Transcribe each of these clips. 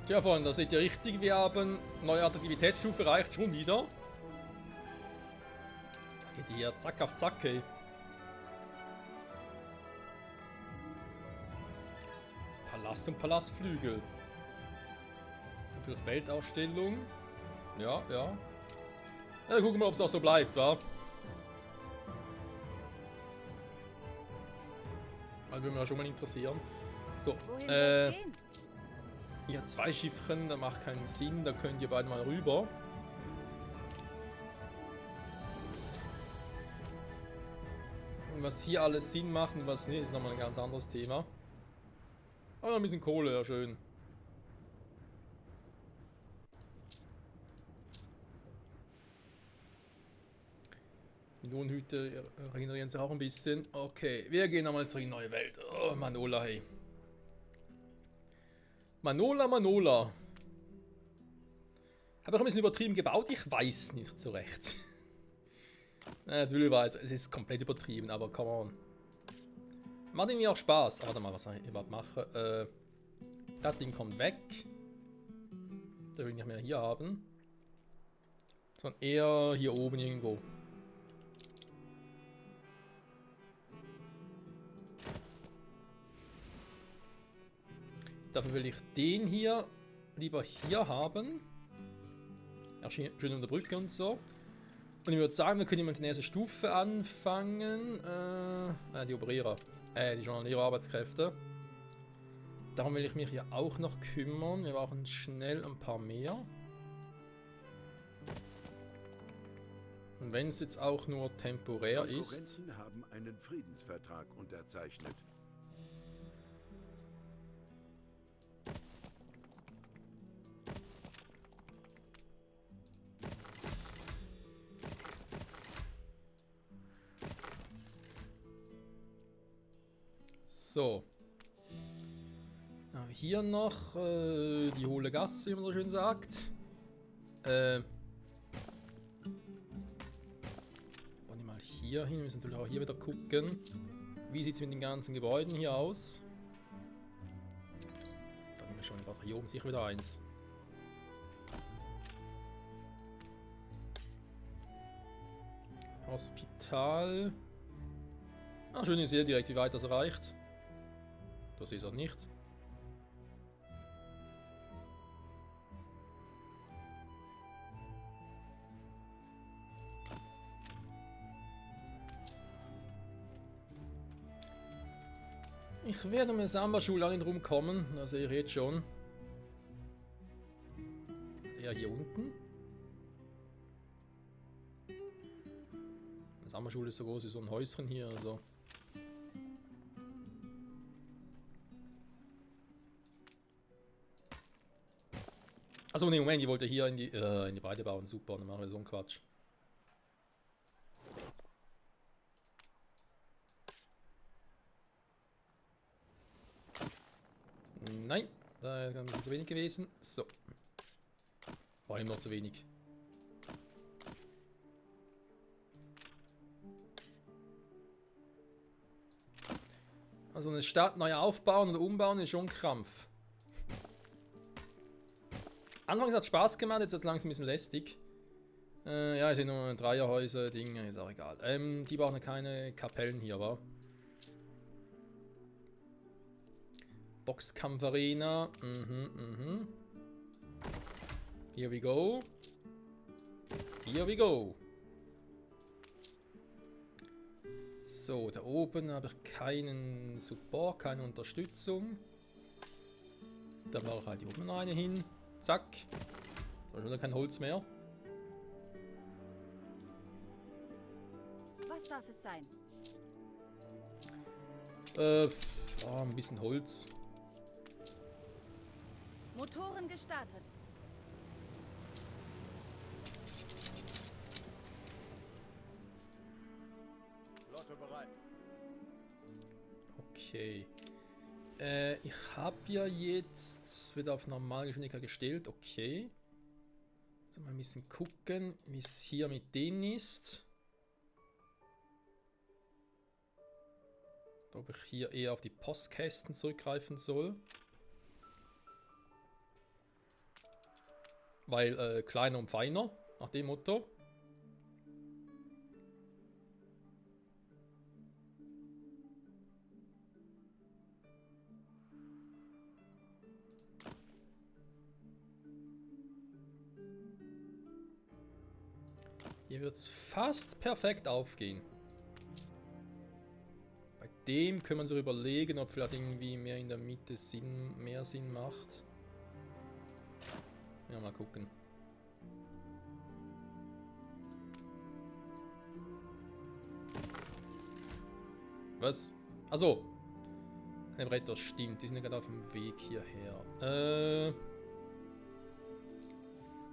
Tja, Freunde, da seht ihr richtig, wir haben neue Attraktivitätsstufe erreicht, schon wieder. Geht hier zack auf zack, ey. Palast und Palastflügel. Natürlich Weltausstellung. Ja, ja. Ja, gucken wir mal, ob es auch so bleibt, wa? Das würde mich ja schon mal interessieren. So, hier 2 Schiffchen, das macht keinen Sinn, da könnt ihr beide mal rüber. Und was hier alles Sinn macht und was nicht, ist nochmal ein ganz anderes Thema. Aber ein bisschen Kohle, ja schön. Die Wohnhüte regenerieren sich auch ein bisschen. Okay, wir gehen nochmal zurück in die neue Welt. Oh, Manola, hey. Manola, Manola. Habe ich ein bisschen übertrieben gebaut? Ich weiß nicht so recht. Natürlich weiß, es ist komplett übertrieben, aber come on. Macht irgendwie auch Spaß. Warte mal, was soll ich überhaupt machen? Das Ding kommt weg. Das will ich nicht mehr hier haben. Sondern eher hier oben irgendwo. Dafür will ich den hier lieber hier haben. Ja, schön unter der Brücke und so. Und ich würde sagen, wir können mit der nächsten Stufe anfangen. Die Operierer. Die Journalierer-Arbeitskräfte. Darum will ich mich hier auch noch kümmern. Wir brauchen schnell ein paar mehr. Und wenn es jetzt auch nur temporär ist. Die Konkurrenten haben einen Friedensvertrag unterzeichnet. So. Hier noch die hohle Gasse, wie man so schön sagt. Wollen wir mal hier hin. Wir müssen natürlich auch hier wieder gucken. Wie sieht es mit den ganzen Gebäuden hier aus? Da haben wir schon hier oben sicher wieder eins. Hospital. Ah, schön, ich sehe direkt, wie weit das reicht. Das ist auch nicht. Ich werde um eine Samba-Schule auch nicht rumkommen, das sehe ich jetzt schon. Der hier unten. Die Samba-Schule ist so groß wie so ein Häuschen hier, also. Achso, ne, Moment, ich wollte hier in die Breite bauen, super, dann machen wir so einen Quatsch. Nein, da ist ein zu wenig gewesen. So. War ihm noch zu wenig. Also eine Stadt neu aufbauen und umbauen ist schon ein Krampf. Anfangs hat es Spaß gemacht, jetzt ist es langsam ein bisschen lästig. Ja, es sind nur Dreierhäuser, Dinge, ist auch egal. Die brauchen keine Kapellen hier, wa? Boxkampfarena. Here we go. Here we go. So, da oben habe ich keinen Support, keine Unterstützung. Da brauche ich halt hier oben noch eine hin. Zack. Da ist schon kein Holz mehr. Was darf es sein? Ja, ein bisschen Holz. Motoren gestartet. Flotte bereit. Okay. Ich habe ja jetzt wieder auf Normalgeschwindigkeit gestellt. Okay. Also mal ein bisschen gucken, wie es hier mit denen ist. Ob ich hier eher auf die Postkästen zurückgreifen soll. Weil kleiner und feiner, nach dem Motto. Hier wird es fast perfekt aufgehen. Bei dem können wir uns überlegen, ob vielleicht irgendwie mehr in der Mitte mehr Sinn macht. Ja, mal gucken. Was? Achso. Keine Bretter, stimmt. Die sind ja gerade auf dem Weg hierher.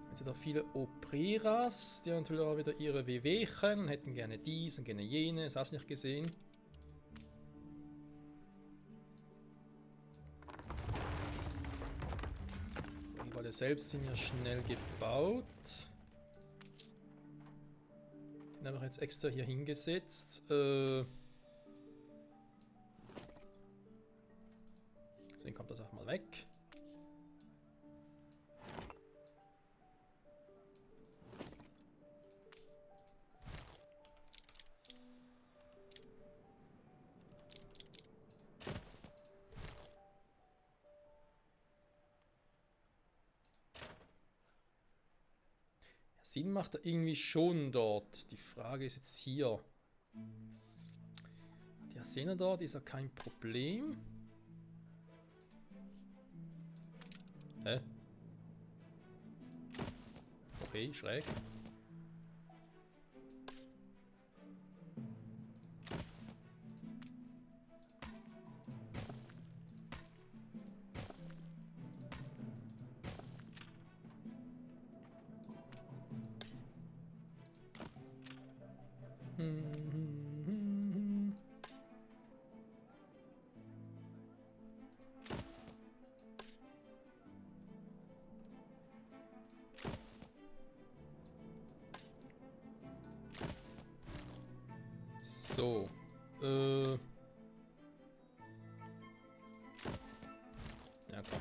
Jetzt sind da viele Operas, die haben natürlich auch wieder ihre Wehwehchen, hätten gerne dies und gerne jenes, hast du nicht gesehen? So, die Gebäude selbst sind ja schnell gebaut. Den habe ich jetzt extra hier hingesetzt. Deswegen kommt das auch mal weg. Sinn macht er irgendwie schon dort. Die Frage ist jetzt hier. Die Arsena dort ist ja kein Problem. Hä? Okay, schräg. So. Ja, komm.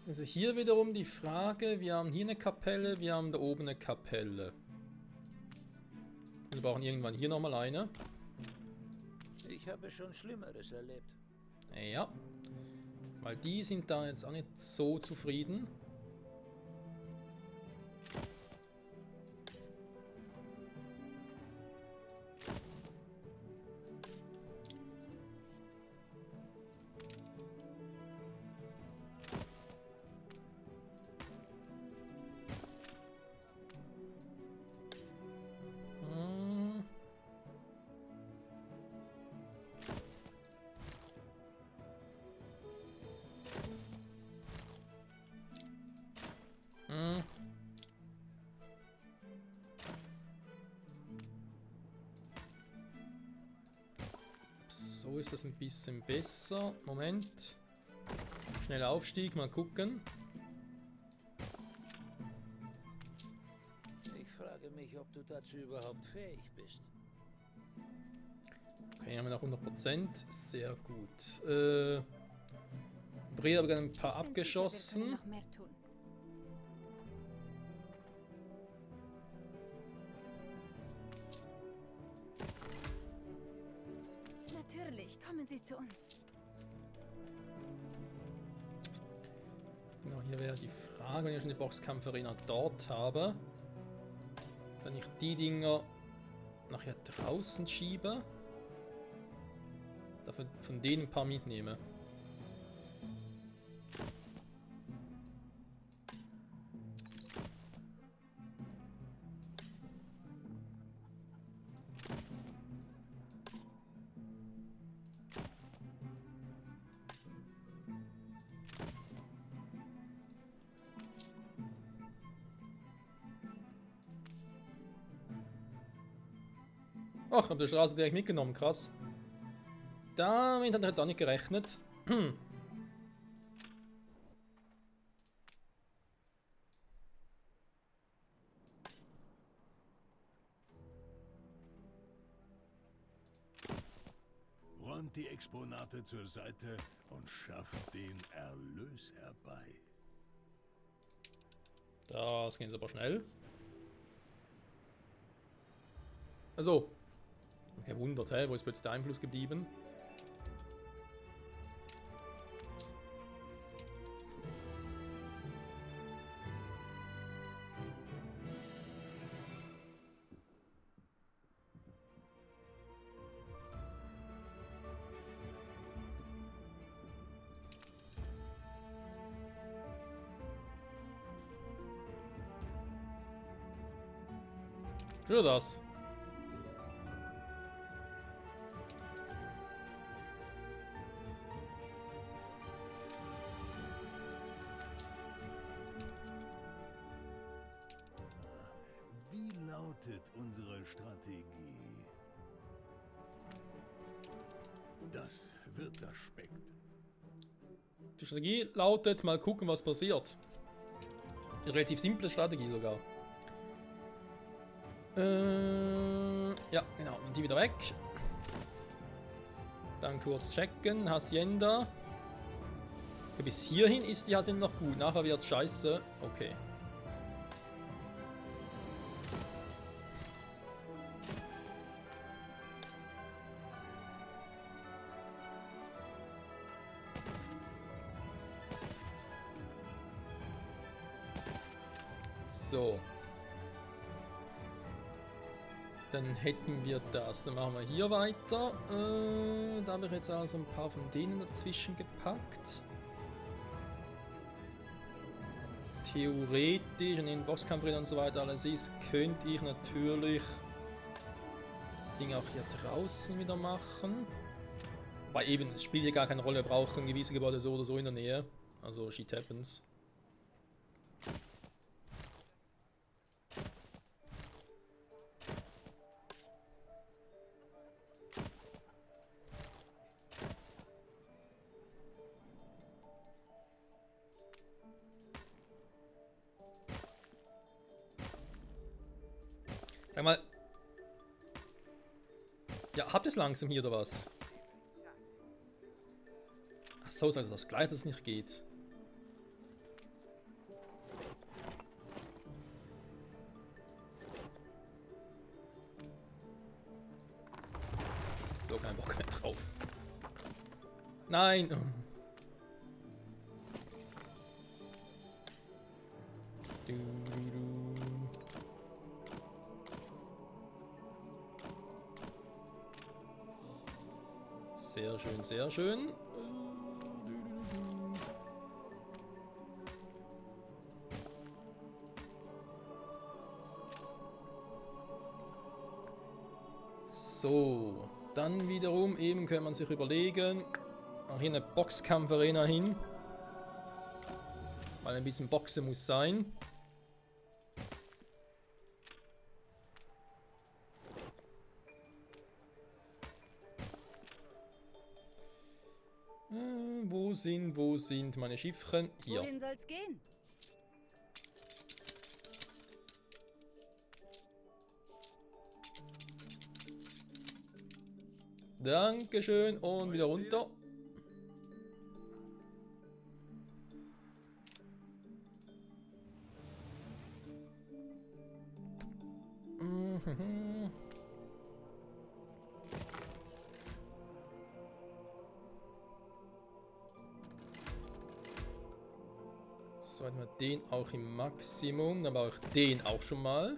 Also hier wiederum die Frage, wir haben hier eine Kapelle, wir haben da oben eine Kapelle. Wir brauchen irgendwann hier nochmal eine. Ich habe schon Schlimmeres erlebt. Ja. Weil die sind da jetzt auch nicht so zufrieden. So ist das ein bisschen besser. Moment. Schneller Aufstieg, mal gucken. Ich frage mich, ob du dazu überhaupt fähig bist. Okay, haben wir noch 100%. Sehr gut. Brie habe ein paar abgeschossen. Sicher, wir können noch mehr tun. Natürlich, kommen Sie zu uns. Genau, hier wäre die Frage, wenn ich schon die Boxkampfarena dort habe, dann ich die Dinger nachher draußen schiebe, dafür von denen ein paar mitnehme. Ach, hab die Straße direkt mitgenommen, krass. Damit hat er jetzt auch nicht gerechnet. Legt die Exponate zur Seite und schafft den Erlös herbei. Das geht aber schnell. Also. Gewundert, hä? Wo ist plötzlich der Einfluss geblieben? Für das. Wie lautet unsere Strategie? Das wird das Speck. Die Strategie lautet, mal gucken, was passiert. Eine relativ simple Strategie sogar. Ja, genau. Und die wieder weg. Dann kurz checken. Hacienda. Ja, bis hierhin ist die Hacienda noch gut. Nachher wird scheiße. Okay. So. Dann hätten wir das. Dann machen wir hier weiter. Da habe ich jetzt also ein paar von denen dazwischen gepackt. Theoretisch, in den Boxkampfrennen und so weiter alles ist, könnte ich natürlich Dinge auch hier draußen wieder machen. Wobei eben, es spielt hier gar keine Rolle, wir brauchen gewisse Gebäude so oder so in der Nähe. Also shit happens. Sag mal. Ja, habt ihr es langsam hier oder was? Ach so, ist also das gleich, dass es nicht geht. So, kein Bock mehr drauf. Nein! Du, du, du. Sehr schön, sehr schön. So, dann wiederum eben könnte man sich überlegen, auch hier eine Boxkampfarena hin. Weil ein bisschen Boxen muss sein. Wo sind meine Schiffchen? Hier. Wohin soll's gehen? Dankeschön und wieder runter. So, hätten wir den auch im Maximum. Dann brauche ich den auch schon mal.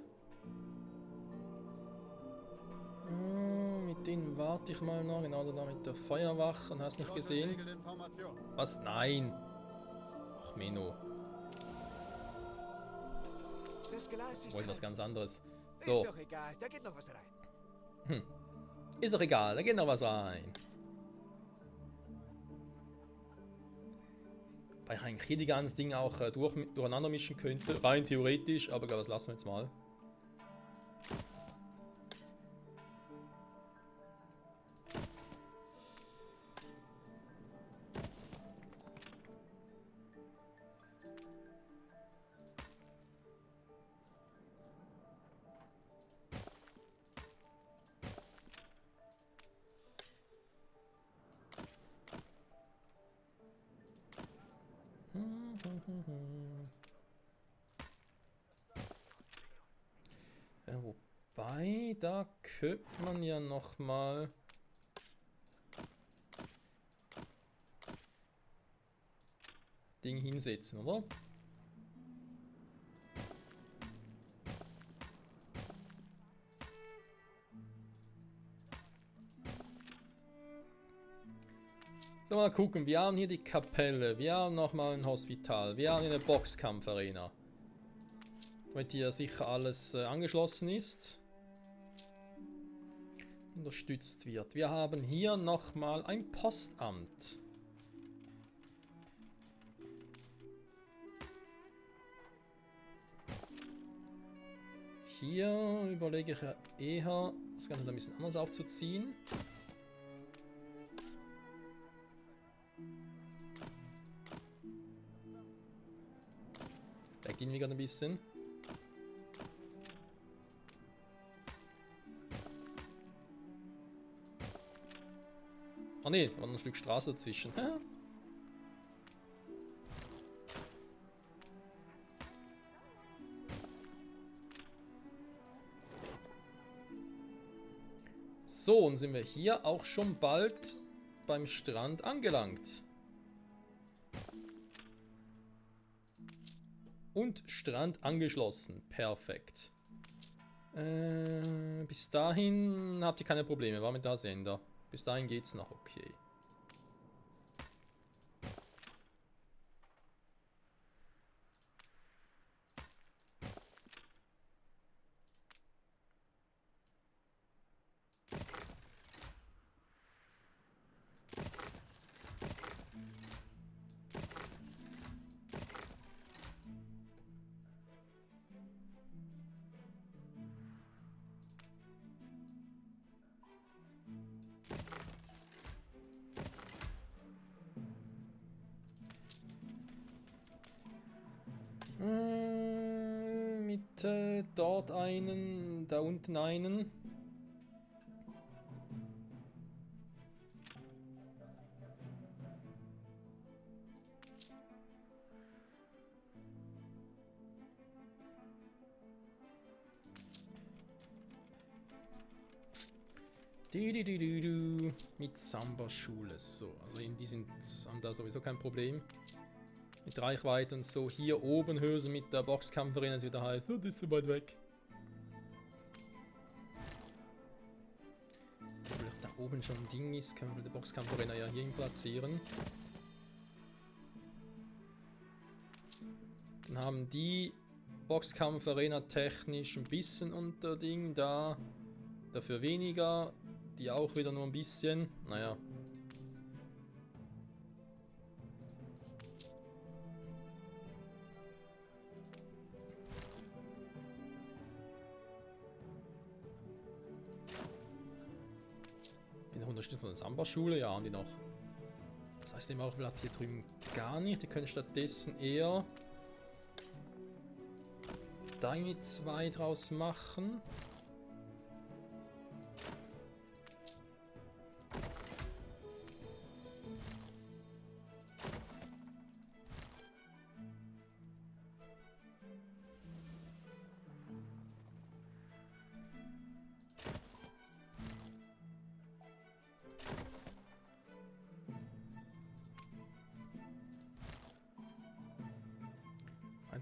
Mit denen warte ich mal noch. Genau da mit der Feuerwache. Und hast nicht gesehen. Was? Nein. Ach, Menno. Wollte was ganz anderes. So. Ist doch egal, da geht noch was rein. Ist doch egal, da geht noch was rein. Weil ich eigentlich hier die ganzen Dinge auch durcheinander mischen könnte. Rein theoretisch, aber das lassen wir jetzt mal. Ja, wobei, da könnte man ja noch mal Ding hinsetzen, oder? So, mal gucken. Wir haben hier die Kapelle. Wir haben nochmal ein Hospital. Wir haben eine Boxkampfarena. Damit hier sicher alles angeschlossen ist. Unterstützt wird. Wir haben hier nochmal ein Postamt. Hier überlege ich ja eher, das Ganze ein bisschen anders aufzuziehen. Da gehen wir gerade ein bisschen. Ah ne, da war noch ein Stück Straße dazwischen. So, und sind wir hier auch schon bald beim Strand angelangt. Und Strand angeschlossen. Perfekt. Bis dahin habt ihr keine Probleme. War mit da Sender. Bis dahin geht's noch okay. Mitte, dort einen, da unten einen. Mit Samba-Schule. So, also haben da sowieso kein Problem. Mit Reichweite und so. Hier oben Höse mit der Boxkampfarena ist wieder heiß. Oh, das ist so weit weg. Vielleicht da oben schon ein Ding ist, können wir die Boxkampfarena ja hier platzieren. Dann haben die Boxkampfarena technisch ein bisschen unter Ding da. Dafür weniger. Die auch wieder nur ein bisschen. Naja. Die Unterstützung von der Samba-Schule, ja, haben die noch. Das heißt eben auch, vielleicht hier drüben gar nicht. Die können stattdessen eher da mit 2 draus machen.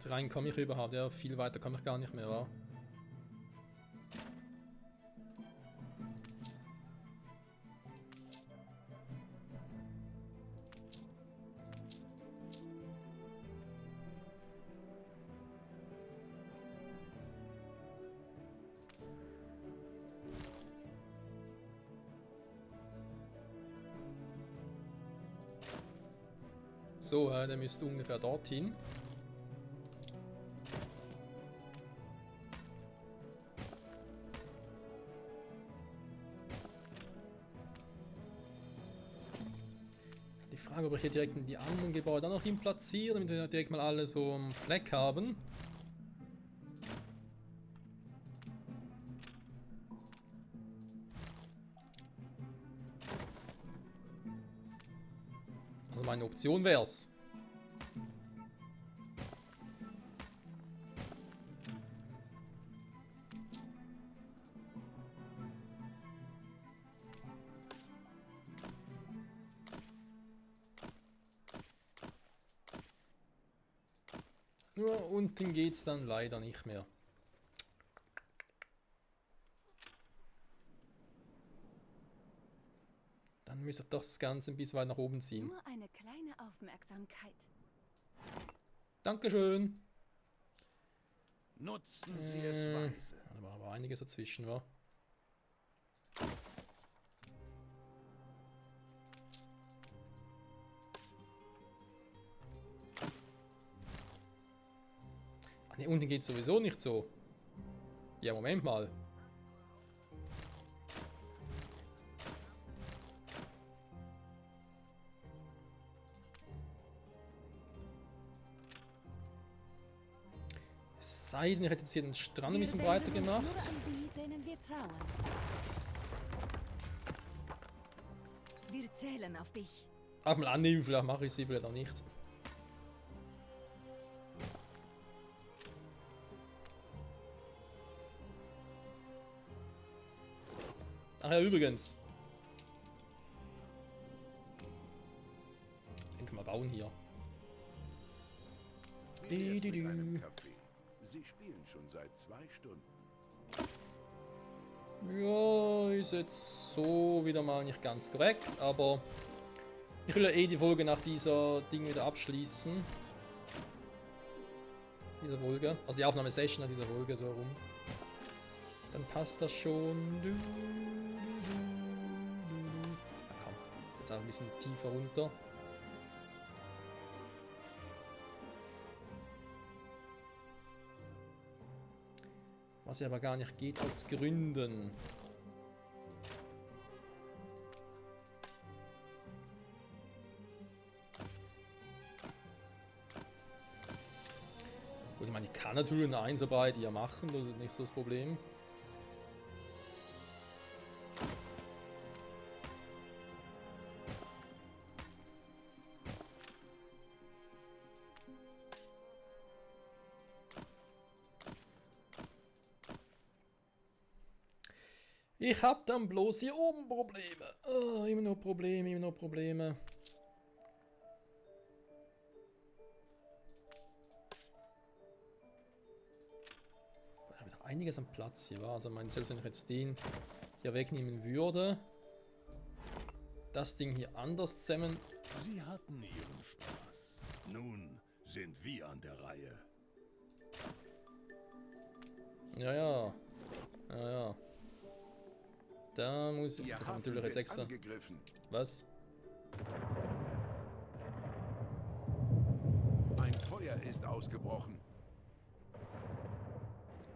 Rein komme ich überhaupt, ja, viel weiter komme ich gar nicht mehr, wa? So, der müsste ungefähr dorthin. Ob ich hier direkt in die anderen Gebäude auch noch hin platziere, damit wir direkt mal alle so einen Fleck haben. Also meine Option wäre es. Nur unten geht's dann leider nicht mehr. Dann müsste ich das Ganze ein bisschen weit nach oben ziehen. Nur eine kleine Aufmerksamkeit. Dankeschön. Nutzen Sie es weise. Da war aber einiges dazwischen, wa? Ach ne, unten geht sowieso nicht so. Ja, Moment mal. Es sei denn, ich hätte jetzt hier den Strand ein bisschen breiter gemacht. Nur an die, denen wir trauen. Wir zählen auf dich. Einfach mal annehmen, vielleicht mache ich sie, vielleicht auch nicht. Ach ja, übrigens. Ich denke mal bauen hier. Wie wär's mit einem Kaffee? Sie spielen schon seit 2 Stunden. Ja, ist jetzt so wieder mal nicht ganz korrekt, aber ich will ja eh die Folge nach dieser Ding wieder abschließen. Diese Folge, also die Aufnahmesession nach dieser Folge so rum. Dann passt das schon. Na komm, jetzt auch ein bisschen tiefer runter. Was ja aber gar nicht geht aus Gründen. Gut, ich meine, ich kann natürlich eine Einzelarbeit hier machen, das ist nicht so das Problem. Ich hab dann bloß hier oben Probleme. Oh, immer noch Probleme, immer noch Probleme. Da habe ich noch einiges am Platz hier, war. Also, selbst wenn ich jetzt den hier wegnehmen würde, das Ding hier anders zusammen. Sie hatten ihren Spaß. Nun sind wir an der Reihe. Ja, ja. Ja, ja. Da muss ich Ihr Hafen natürlich jetzt wird extra. angegriffen. Was? Ein Feuer ist ausgebrochen.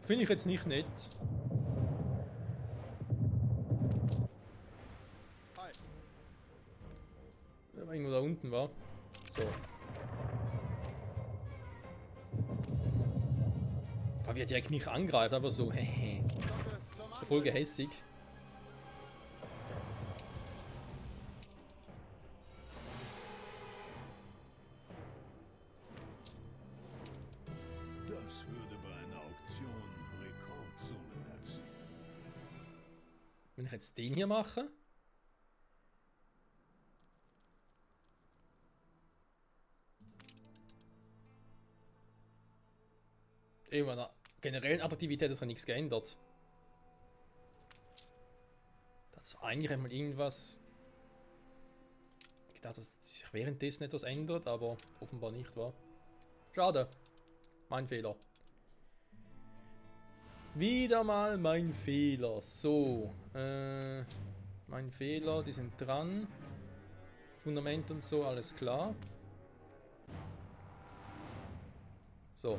Finde ich jetzt nicht nett. Wenn man irgendwo da unten war. So. Aber wie er direkt nicht angreift, aber so, hehe. So voll gehässig. Das würde bei einer Auktion Rekordsummen erzielen. Wenn ich jetzt den hier mache. Eben an der generellen Attraktivität ist ja nichts geändert. Das war eigentlich einmal irgendwas. Ich dachte, dass sich währenddessen etwas ändert, aber offenbar nicht, war. Schade. Mein Fehler. Wieder mal mein Fehler. So. Mein Fehler, die sind dran. Fundament und so, alles klar. So.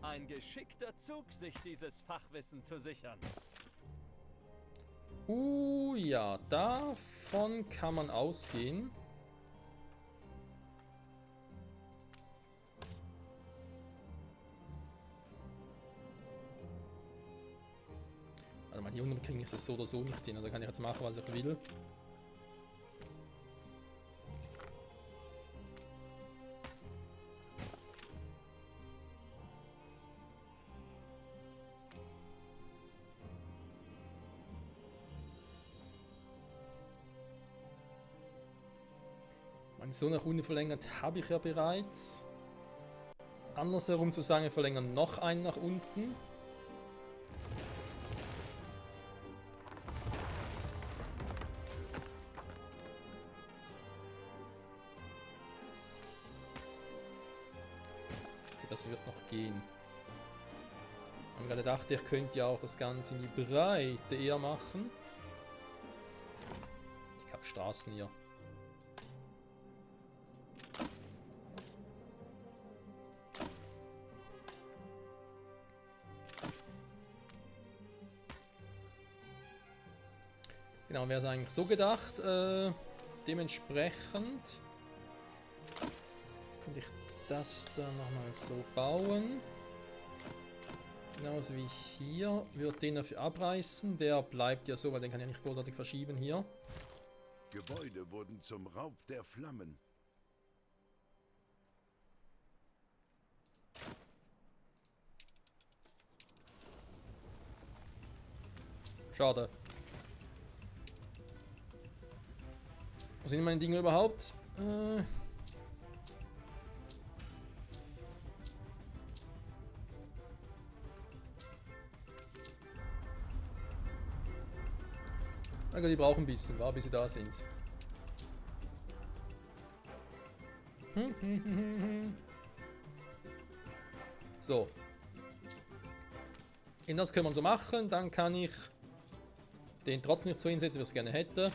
Ein geschickter Zug, sich dieses Fachwissen zu sichern. Ja, davon kann man ausgehen. Warte mal, hier unten kriege ich das so oder so nicht hin. Da kann ich jetzt machen, was ich will. So nach unten verlängert habe ich ja bereits. Andersherum zu sagen, wir verlängern noch einen nach unten. Okay, das wird noch gehen. Ich habe gerade gedacht, ich könnte ja auch das Ganze in die Breite eher machen. Die Kackstraßen hier. Genau, wäre es eigentlich so gedacht. Dementsprechend könnte ich das da nochmal so bauen. Genauso wie hier. Würde den dafür abreißen. Der bleibt ja so, weil den kann ich nicht großartig verschieben hier. Gebäude wurden zum Raub der Flammen. Schade. Wo sind meine Dinge überhaupt? Okay, die brauchen ein bisschen, bis sie da sind. So. Und das können wir so machen. Dann kann ich den trotzdem nicht so hinsetzen, wie ich es gerne hätte.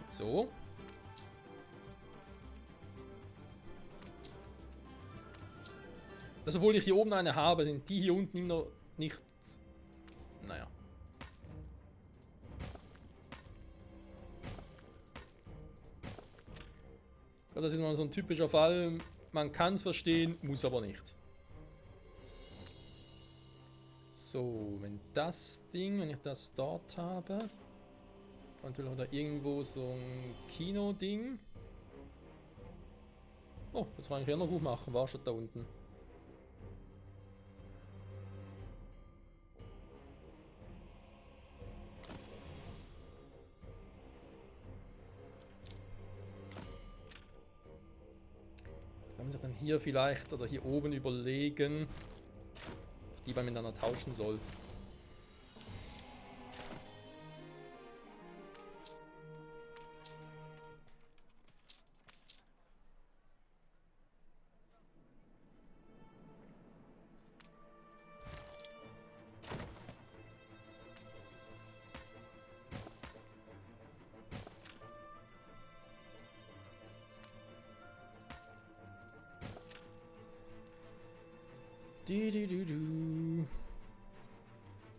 So. Das, obwohl ich hier oben eine habe, sind die hier unten immer noch nicht. Naja. Das ist mal so ein typischer Fall. Man kann es verstehen, muss aber nicht. So, wenn ich das dort habe. Eventuell oder irgendwo so ein Kino-Ding. Oh, das kann ich ja noch gut machen, war schon da unten. Da kann man sich dann hier vielleicht oder hier oben überlegen, die man miteinander tauschen soll.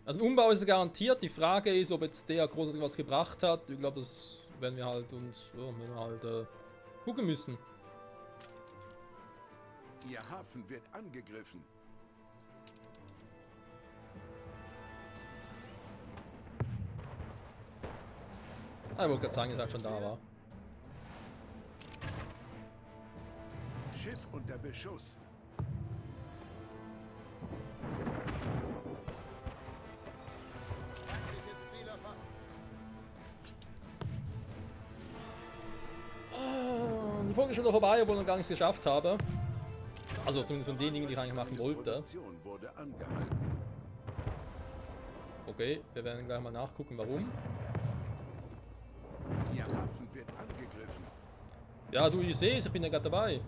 Also ein Umbau ist garantiert. Die Frage ist, ob jetzt der großartig was gebracht hat. Ich glaube, das werden wir halt gucken müssen. Ihr Hafen wird angegriffen. Ah, ich wollte gerade sagen, dass er schon da war. Schiff unter Beschuss. Die Folge ist schon wieder vorbei, obwohl ich noch gar nichts geschafft habe. Also zumindest von den Dingen, die ich eigentlich machen Die wollte. Produktion wurde angehalten. Okay, wir werden gleich mal nachgucken, warum. Ihr Hafen wird angegriffen. Ja, du, ich sehe es, ich bin ja gerade dabei.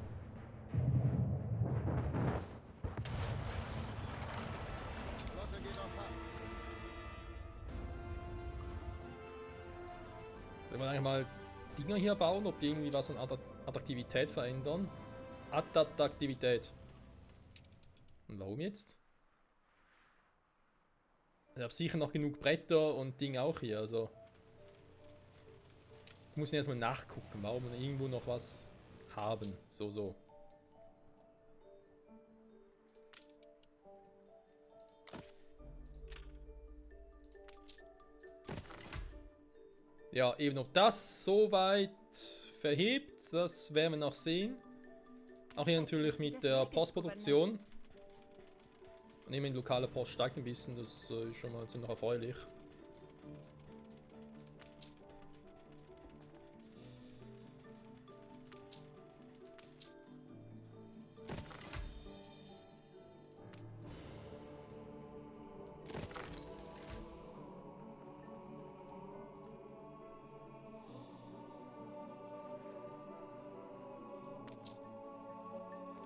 Sollen wir eigentlich mal Dinger hier bauen, ob die irgendwie was an Attraktivität verändern? Attraktivität. Und warum jetzt? Ich habe sicher noch genug Bretter und Ding auch hier, also. Ich muss jetzt mal nachgucken, warum wir irgendwo noch was haben. So. Ja, eben ob das so weit verhebt, das werden wir noch sehen. Auch hier natürlich mit der Postproduktion. Und eben die lokale Post steigt ein bisschen, das ist schon mal ziemlich erfreulich.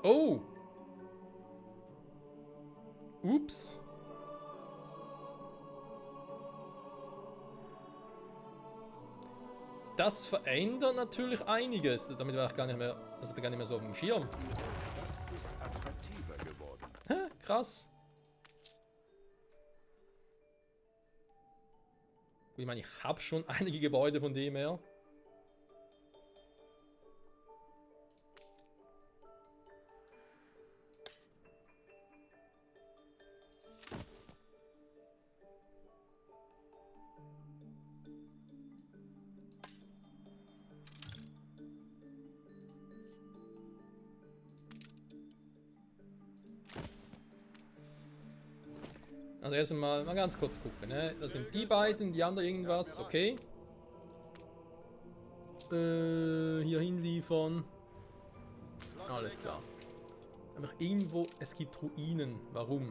Oh! Ups. Das verändert natürlich einiges. Damit war ich gar nicht mehr, also gar nicht mehr so auf dem Schirm. Ist attraktiver geworden. Hä? Krass. Gut, ich meine, ich habe schon einige Gebäude von dem her. Also erst mal ganz kurz gucken, ne? Das sind die beiden, die anderen irgendwas, okay. Hier hinliefern. Alles klar. Aber irgendwo, es gibt Ruinen. Warum?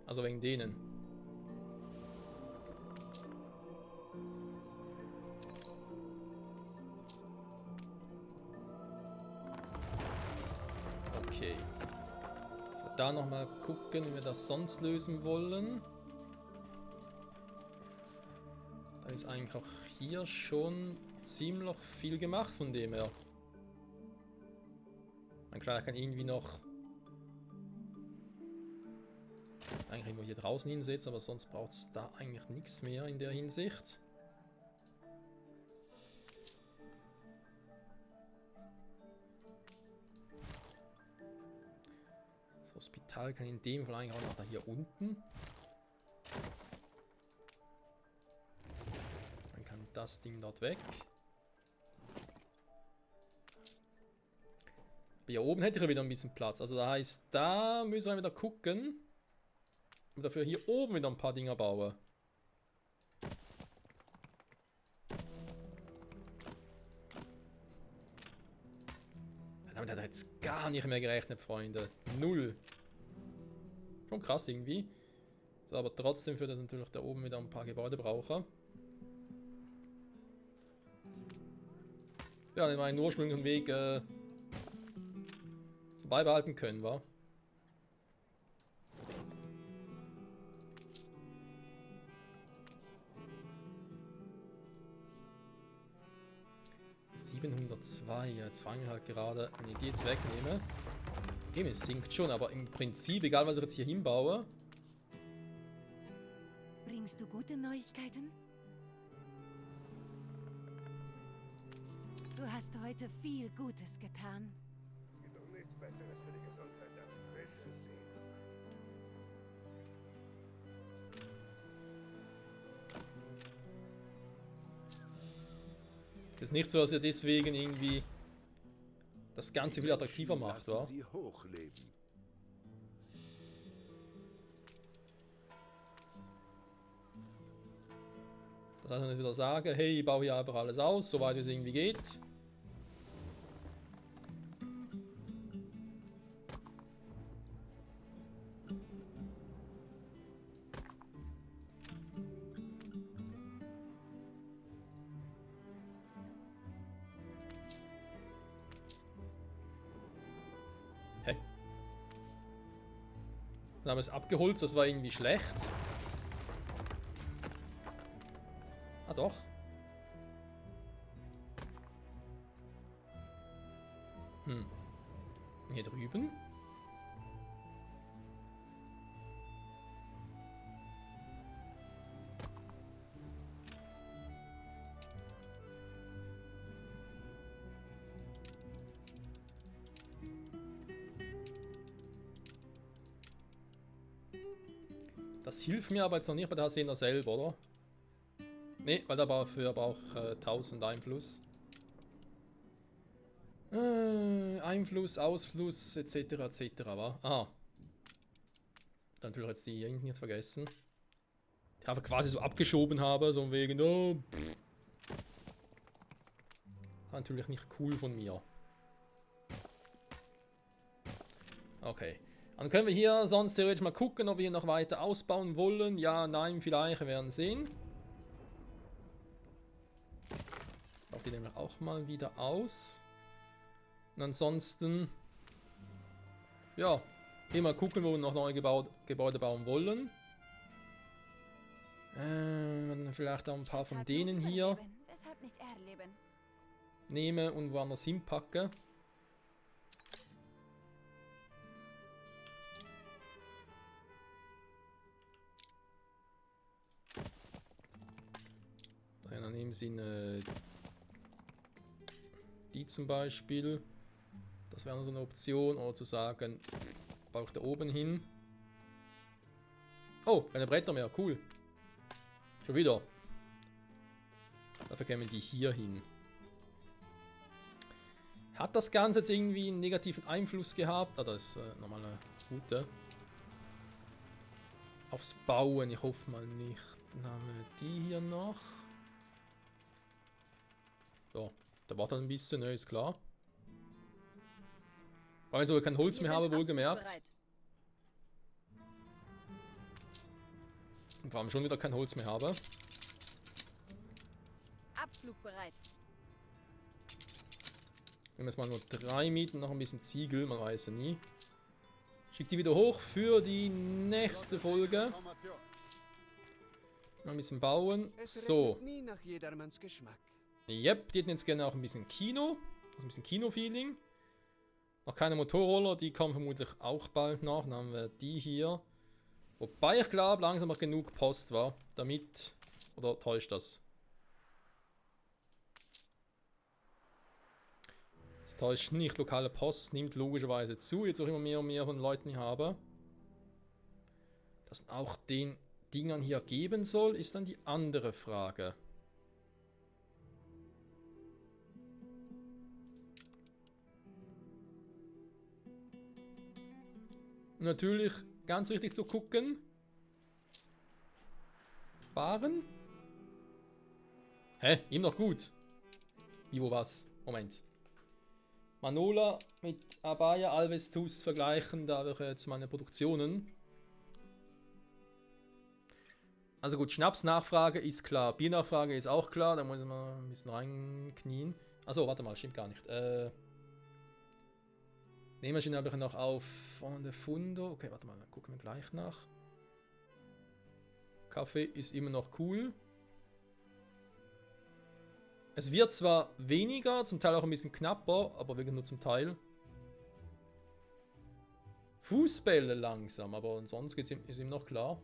Also wegen denen. Okay. Da nochmal gucken, wie wir das sonst lösen wollen. Da ist eigentlich auch hier schon ziemlich viel gemacht von dem her. Mein klar, ich kann irgendwie noch eigentlich irgendwo hier draußen hinsetzen, aber sonst braucht es da eigentlich nichts mehr in der Hinsicht. Das Hospital kann in dem Fall eigentlich auch noch da hier unten. Dann kann das Ding dort weg. Hier oben hätte ich ja wieder ein bisschen Platz. Also das heißt, da müssen wir wieder gucken. Und dafür hier oben wieder ein paar Dinger bauen. Damit hat er jetzt gar nicht mehr gerechnet, Freunde. Null. Schon krass irgendwie. So, aber trotzdem würde das natürlich da oben wieder ein paar Gebäude brauchen. Ja, den meinen ursprünglichen Weg beibehalten können, war. Jetzt fange ich halt gerade, wenn ich die jetzt wegnehme. Eben, es sinkt schon, aber im Prinzip, egal was ich jetzt hier hinbaue. Bringst du gute Neuigkeiten? Du hast heute viel Gutes getan. Es gibt doch nichts Besseres für die Gesundheit als frische Seeluft. Es ist nicht so, dass ihr deswegen irgendwie das Ganze wieder attraktiver macht, Lassen wa? Sie hochleben. Das heißt, wenn ich wieder sage, hey, ich baue hier einfach alles aus, soweit es irgendwie geht. Hä? Dann haben wir es abgeholzt, das war irgendwie schlecht. Ah, doch. Hier drüben. Das hilft mir aber jetzt noch nicht bei der Sehner selber, oder? Ne, weil dafür brauche ich 1000 Einfluss. Einfluss, Ausfluss, etc. etc. Wa? Ah. Dann will ich jetzt die hier hinten nicht vergessen. Die einfach quasi so abgeschoben habe, so wegen, oh. Natürlich nicht cool von mir. Okay. Dann können wir hier sonst theoretisch mal gucken, ob wir hier noch weiter ausbauen wollen. Ja, nein, vielleicht, wir werden sehen. Die nämlich auch mal wieder aus. Und ansonsten, ja, hier mal gucken, wo wir noch neue Gebäude bauen wollen. Vielleicht auch ein paar von denen hier nehme und woanders hinpacke. In dem Sinne die zum Beispiel. Das wäre so eine Option. Oder zu sagen, baue ich da oben hin. Oh, keine Bretter mehr. Cool. Schon wieder. Dafür kämen die hier hin. Hat das Ganze jetzt irgendwie einen negativen Einfluss gehabt? Ah, das ist normale gute. Aufs Bauen. Ich hoffe mal nicht. Dann haben wir die hier noch. So. Da wartet ein bisschen, ne, ist klar. Weil ich so kein Holz mehr habe, wohlgemerkt. Und vor allem schon wieder kein Holz mehr habe. Abflugbereit. Nehmen wir jetzt mal nur 3 Mieten, noch ein bisschen Ziegel, man weiß ja nie. Schick die wieder hoch für die nächste Folge. Mal ein bisschen bauen. So. Nie nach jedermanns Geschmack. Yep, die hätten jetzt gerne auch ein bisschen Kino. Also ein bisschen Kino-Feeling. Noch keine Motorroller, die kommen vermutlich auch bald nach. Dann haben wir die hier. Wobei ich glaube, langsam noch genug Post war. Damit. Oder täuscht das? Das täuscht nicht. Lokale Post nimmt logischerweise zu. Jetzt auch immer mehr und mehr von Leuten hier habe. Das auch den Dingern hier geben soll, ist dann die andere Frage. Und natürlich ganz richtig zu gucken. Waren? Hä? Ihm noch gut. Wie, wo, was? Moment. Manola mit Abaya Alvestus vergleichen, da wäre jetzt meine Produktionen. Also gut, Schnapsnachfrage ist klar. Biernachfrage ist auch klar. Da muss man ein bisschen reinknien. Achso, warte mal, stimmt gar nicht. Nähmaschine habe ich noch auf von der Fundo. Okay, warte mal, dann gucken wir gleich nach. Kaffee ist immer noch cool. Es wird zwar weniger, zum Teil auch ein bisschen knapper, aber wirklich nur zum Teil. Fußbälle langsam, aber sonst ist ihm noch klar.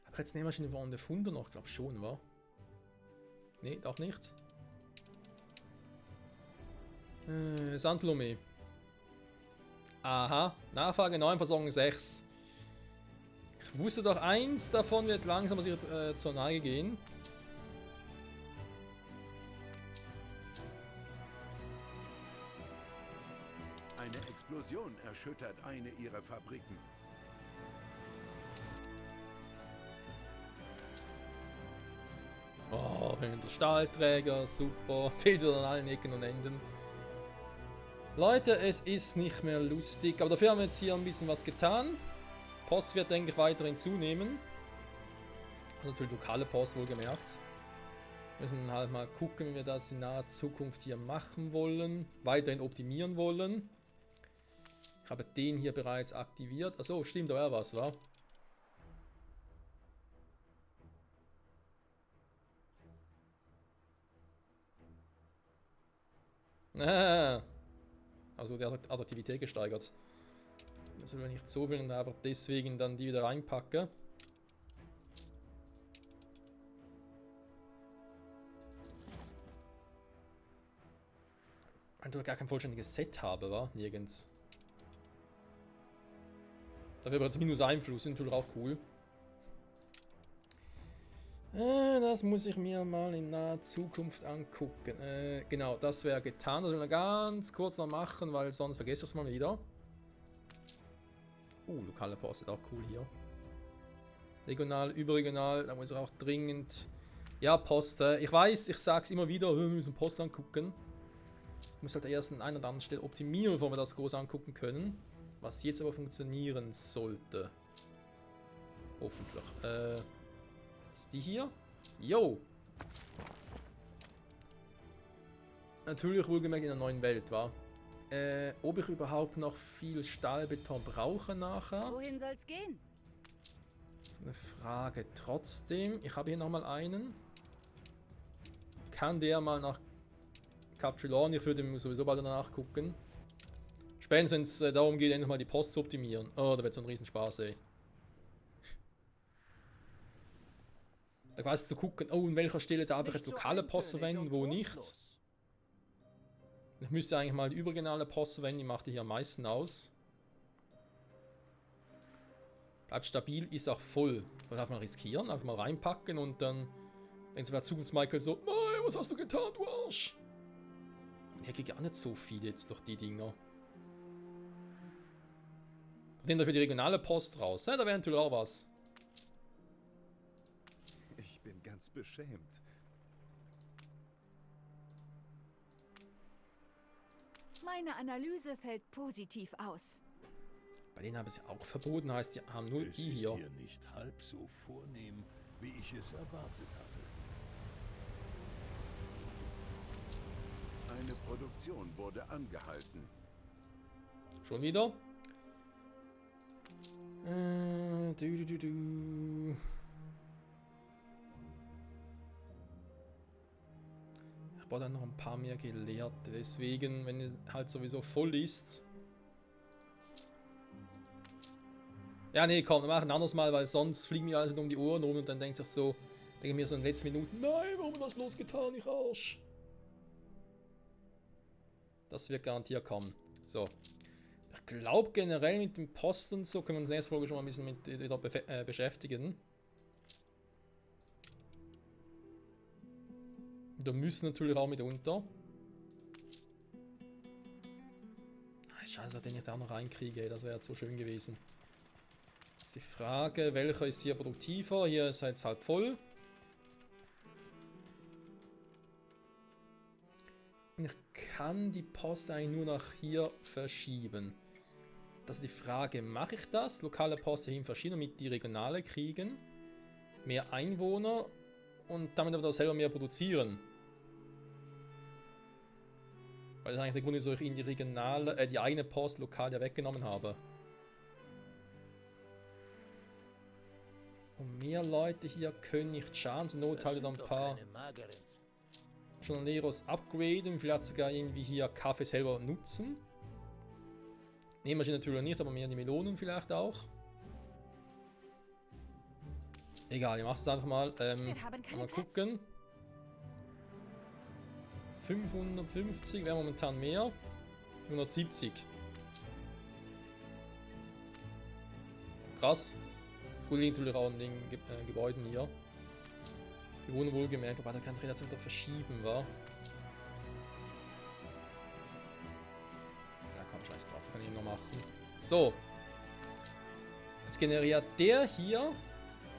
Habe ich jetzt Nähmaschine von der Fundo noch? Ich glaube schon, wa? Nee, auch nicht. Sandlume. Aha, Nachfrage 9, Versorgung 6. Ich wusste doch, eins davon wird langsam zur Neige gehen. Eine Explosion erschüttert eine ihrer Fabriken. Oh, der Stahlträger, super. Fehlt wieder an allen Ecken und Enden. Leute, es ist nicht mehr lustig, aber dafür haben wir jetzt hier ein bisschen was getan. Post wird, denke ich, weiterhin zunehmen. Also natürlich lokale Post, wohlgemerkt. Wir müssen halt mal gucken, wie wir das in naher Zukunft hier machen wollen. Weiterhin optimieren wollen. Ich habe den hier bereits aktiviert. Achso, stimmt, da war was, wa? Ah. Also die Attraktivität gesteigert. Das will nicht so viel und einfach deswegen dann die wieder reinpacke. Weil ich gar kein vollständiges Set habe, wa? Nirgends. Dafür aber jetzt Minus Einfluss, sind natürlich auch cool. Das muss ich mir mal in naher Zukunft angucken. Genau, das wäre getan. Das will ich ganz kurz noch machen, weil sonst vergesse ich es mal wieder. Lokale Post ist auch cool hier. Regional, überregional, da muss ich auch dringend... Ja, Post. Ich weiß, ich sage es immer wieder, wir müssen Post angucken. Ich muss halt erst an einer oder anderen Stelle optimieren, bevor wir das groß angucken können. Was jetzt aber funktionieren sollte. Hoffentlich. Ist die hier? Jo! Natürlich wohlgemerkt in der neuen Welt, wa? Ob ich überhaupt noch viel Stahlbeton brauche nachher? Wohin soll's gehen? Eine Frage. Trotzdem, ich habe hier nochmal einen. Kann der mal nach Cap Trelawney? Ich würde sowieso bald danach gucken. Spätestens, wenn es darum geht, endlich mal die Post zu optimieren. Oh, da wird so ein Riesenspaß, ey. Da quasi zu gucken, oh, in welcher Stelle darf ich jetzt lokale Post verwenden, wo nicht. Ich müsste eigentlich mal die überregionale Post verwenden, die macht die hier am meisten aus. Bleibt stabil, ist auch voll. Das darf man riskieren, einfach mal reinpacken und dann denkt sich Zukunfts-Michael so, nein, was hast du getan, du Arsch? Hier geht gar nicht so viel jetzt durch die Dinger. Nehmen dafür die regionale Post raus, da wäre natürlich auch was. Ich bin ganz beschämt. Meine Analyse fällt positiv aus. Bei denen habe ich es ja auch verboten, heißt, die haben nur Es die ist hier. hier nicht halb so vornehm, wie ich es erwartet hatte. Eine Produktion wurde angehalten. Schon wieder? Ich brauche dann noch ein paar mehr Gelehrte. Deswegen, wenn es halt sowieso voll ist. Ja, nee, komm, wir machen ein anderes Mal, weil sonst fliegen mir alles um die Ohren rum und dann denkt sich so, denke ich mir so in den letzten Minuten, nein, warum hast du das losgetan, ich Arsch. Das wird garantiert kommen. So. Ich glaube generell mit dem Posten so können wir uns nächste Folge schon mal ein bisschen mit wieder beschäftigen. Da müssen natürlich auch mit unter. Scheiße, den ich da noch reinkriege, das wäre jetzt so schön gewesen. Jetzt die Frage, welcher ist hier produktiver? Hier ist jetzt halb voll. Ich kann die Post eigentlich nur nach hier verschieben. Das ist die Frage, mache ich das? Lokale Post hin verschieben, damit die regionale kriegen. Mehr Einwohner und damit aber selber mehr produzieren. Weil das ist eigentlich der Grund, wieso ich in die regionale, die eigene Post lokal ja weggenommen habe. Und mehr Leute hier können nicht schaden, zur Not halt ein paar Journaleros upgraden, vielleicht sogar irgendwie hier Kaffee selber nutzen. Nähmaschine natürlich nicht, aber mehr die Melonen vielleicht auch. Egal, ich mach's einfach mal. Mal gucken. 550 wäre momentan mehr. 170. Krass. Gut, liegt natürlich auch an den Gebäuden hier. Die wohnen wohlgemerkt, aber da kann ich jetzt wieder verschieben, wa? Ja, komm, scheiß drauf, kann ich noch machen. So. Jetzt generiert der hier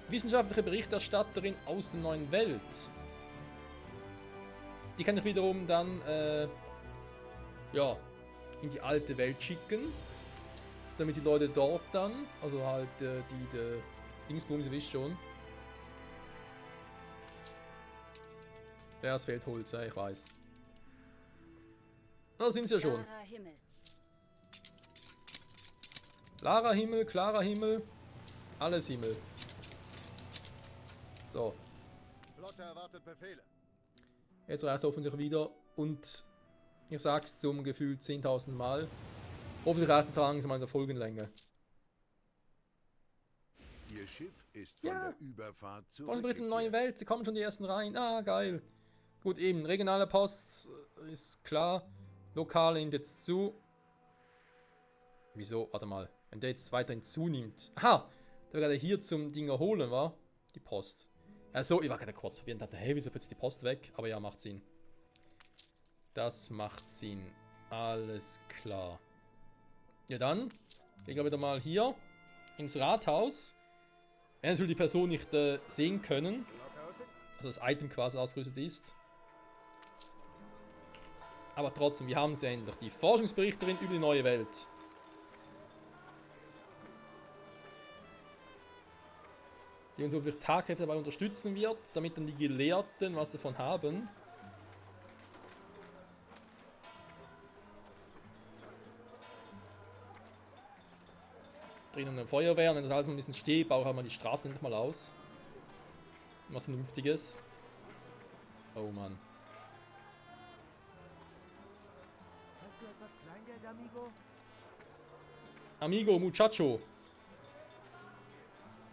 wissenschaftliche Berichterstatterin aus der neuen Welt. Die kann ich wiederum dann, ja, in die alte Welt schicken. Damit die Leute dort dann, also halt die Dingsbums, ihr wisst schon. Ja, es fehlt Holz, ja, ich weiß. Da sind sie ja schon. Klarer Himmel. Klarer Himmel, klarer Himmel. Alles Himmel. So. Flotte erwartet Befehle. Jetzt reicht es hoffentlich wieder. Und ich sag's zum Gefühl 10.000 Mal. Hoffentlich reicht es langsam an der Folgenlänge. Ihr Schiff ist von der Überfahrt Was mit der neuen zurückgekehrt. Welt? Sie kommen schon die ersten rein. Ah, geil. Gut, eben. Regionale Post ist klar. Lokale nimmt jetzt zu. Wieso? Warte mal. Wenn der jetzt weiterhin zunimmt. Aha! Der wird gerade hier zum Ding erholen, war? Die Post. Also, ich war gerade kurz verwirrt und dachte, hey, wieso plötzlich die Post weg? Aber ja, macht Sinn. Das macht Sinn. Alles klar. Ja dann, gehen wir wieder mal hier ins Rathaus. Wenn natürlich die Person nicht sehen können. Also das Item quasi ausgerüstet ist. Aber trotzdem, wir haben sie endlich. Die Forschungsberichterin über die neue Welt. Die uns hoffentlich tatkräftig dabei unterstützen wird, damit dann die Gelehrten was davon haben. Drinnen eine Feuerwehr und wenn das alles ein bisschen steht, bauen wir mal die Straßen endlich mal aus. Was Vernünftiges. Oh Mann. Hast du etwas Kleingeld, Amigo? Amigo, Muchacho.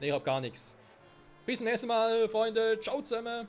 Ne, ich hab gar nichts. Bis zum nächsten Mal, Freunde. Ciao zusammen.